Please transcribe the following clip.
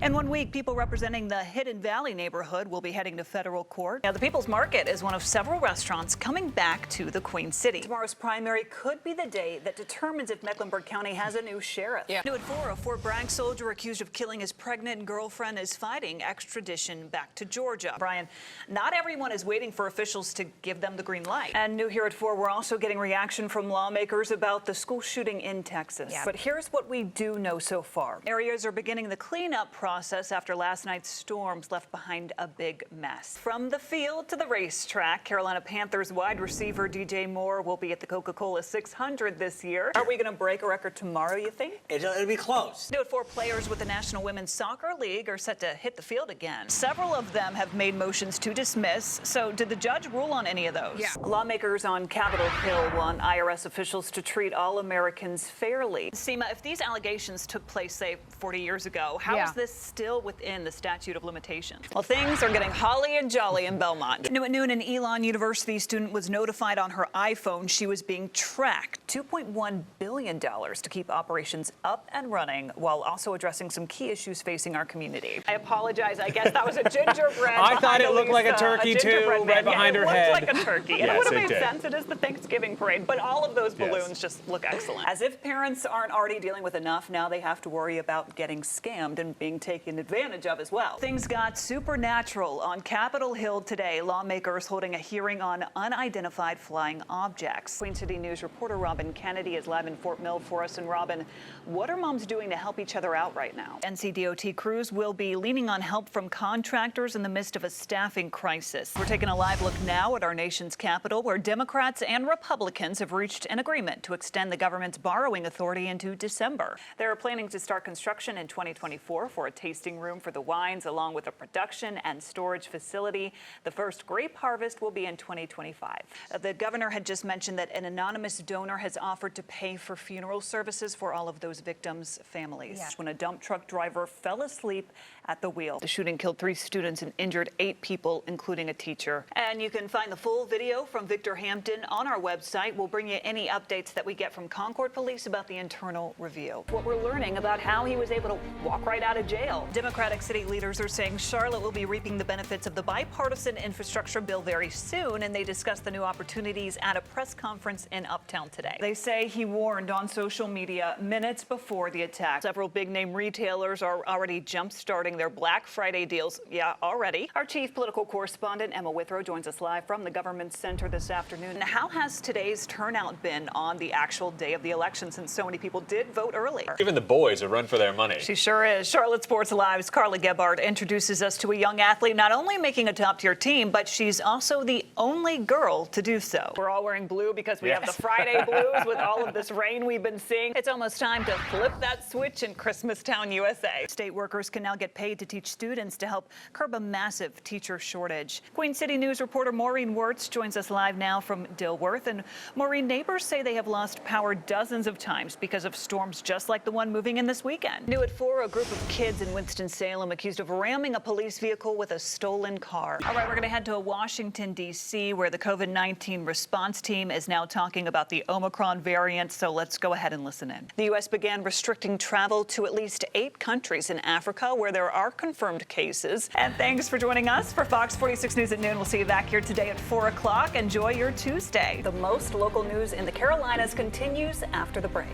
In 1 week, people representing the Hidden Valley neighborhood will be heading to federal court. Now, the People's Market is one of several restaurants coming back to the Queen City. Tomorrow's primary could be the day that determines if Mecklenburg County has a new sheriff. New at 4, a Fort Bragg soldier accused of killing his pregnant girlfriend is fighting extradition back to Georgia. Brian, not everyone is waiting for officials to give them the green light. And new here at 4, we're also getting reaction from lawmakers about the school shooting in Texas. But here's what we do know so far. Areas are beginning the cleanup process after last night's storms left behind a big mess. From the field to the racetrack, Carolina Panthers wide receiver DJ Moore will be at the Coca-Cola 600 this year. Are we going to break a record tomorrow, you think? It'll be close. New at 4, players with the National Women's Soccer League are set to hit the field again. Several of them have made motions to dismiss. So did the judge rule on any of those? Lawmakers on Capitol Hill want IRS officials to treat all Americans fairly. Seema, if these allegations took place, say, 40 years ago, how is this still within the statute of limitations? Well, things are getting holly and jolly in Belmont. New at noon, an Elon University student was notified on her iPhone she was being tracked. $2.1 billion to keep operations up and running while also addressing some key issues facing our community. I apologize. I guess that was a gingerbread. I thought it looked like a turkey, too, right behind her head. It looked like a turkey. And it would have made sense. It is the Thanksgiving parade. But all of those balloons just look excellent. As if parents aren't already dealing with enough, now they have to worry about getting scammed and being taken advantage of as well. Things got supernatural on Capitol Hill today. Lawmakers holding a hearing on unidentified flying objects. Queen City News reporter Robin Kennedy is live in Fort Mill for us. And Robin, what are moms doing to help each other out right now? NCDOT crews will be leaning on help from contractors in the midst of a staffing crisis. We're taking a live look now at our nation's capital, where Democrats and Republicans have reached an agreement to extend the government's borrowing authority into December. They're planning to start construction in 2024 for a tasting room for the wines, along with a production and storage facility. The first grape harvest will be in 2025. The governor had just mentioned that an anonymous donor has offered to pay for funeral services for all of those victims' families. When a dump truck driver fell asleep at the wheel. The shooting killed 3 students and injured 8 people, including a teacher. And you can find the full video from Victor Hampton on our website. We'll bring you any updates that we get from Concord Police about the internal review. What we're learning about how he was able to walk right out of jail. Democratic city leaders are saying Charlotte will be reaping the benefits of the bipartisan infrastructure bill very soon, and they discussed the new opportunities at a press conference in Uptown today. They say he warned on social media minutes before the attack. Several big-name retailers are already jump-starting their Black Friday deals. Already. Our chief political correspondent, Emma Withrow, joins us live from the Government Center this afternoon. How has today's turnout been on the actual day of the election, since so many people did vote early? Giving the boys a run for their money. She sure is. Charlotte Sports Live's Carla Gebhardt introduces us to a young athlete not only making a top-tier team, but she's also the only girl to do so. We're all wearing blue because we have the Friday blues with all of this rain we've been seeing. It's almost time to flip that switch in Christmastown, USA. State workers can now get paid to teach students to help curb a massive teacher shortage. Queen City News reporter Maureen Wirtz joins us live now from Dilworth. And Maureen, neighbors say they have lost power dozens of times because of storms just like the one moving in this weekend. New at 4, a group of kids in Winston-Salem accused of ramming a police vehicle with a stolen car. All right, we're going to head to Washington, D.C., where the COVID-19 response team is now talking about the Omicron variant. So let's go ahead and listen in. The U.S. began restricting travel to at least 8 countries in Africa where there are confirmed cases. And thanks for joining us for Fox 46 News at noon. We'll see you back here today at 4 o'clock. Enjoy your Tuesday. The most local news in the Carolinas continues after the break.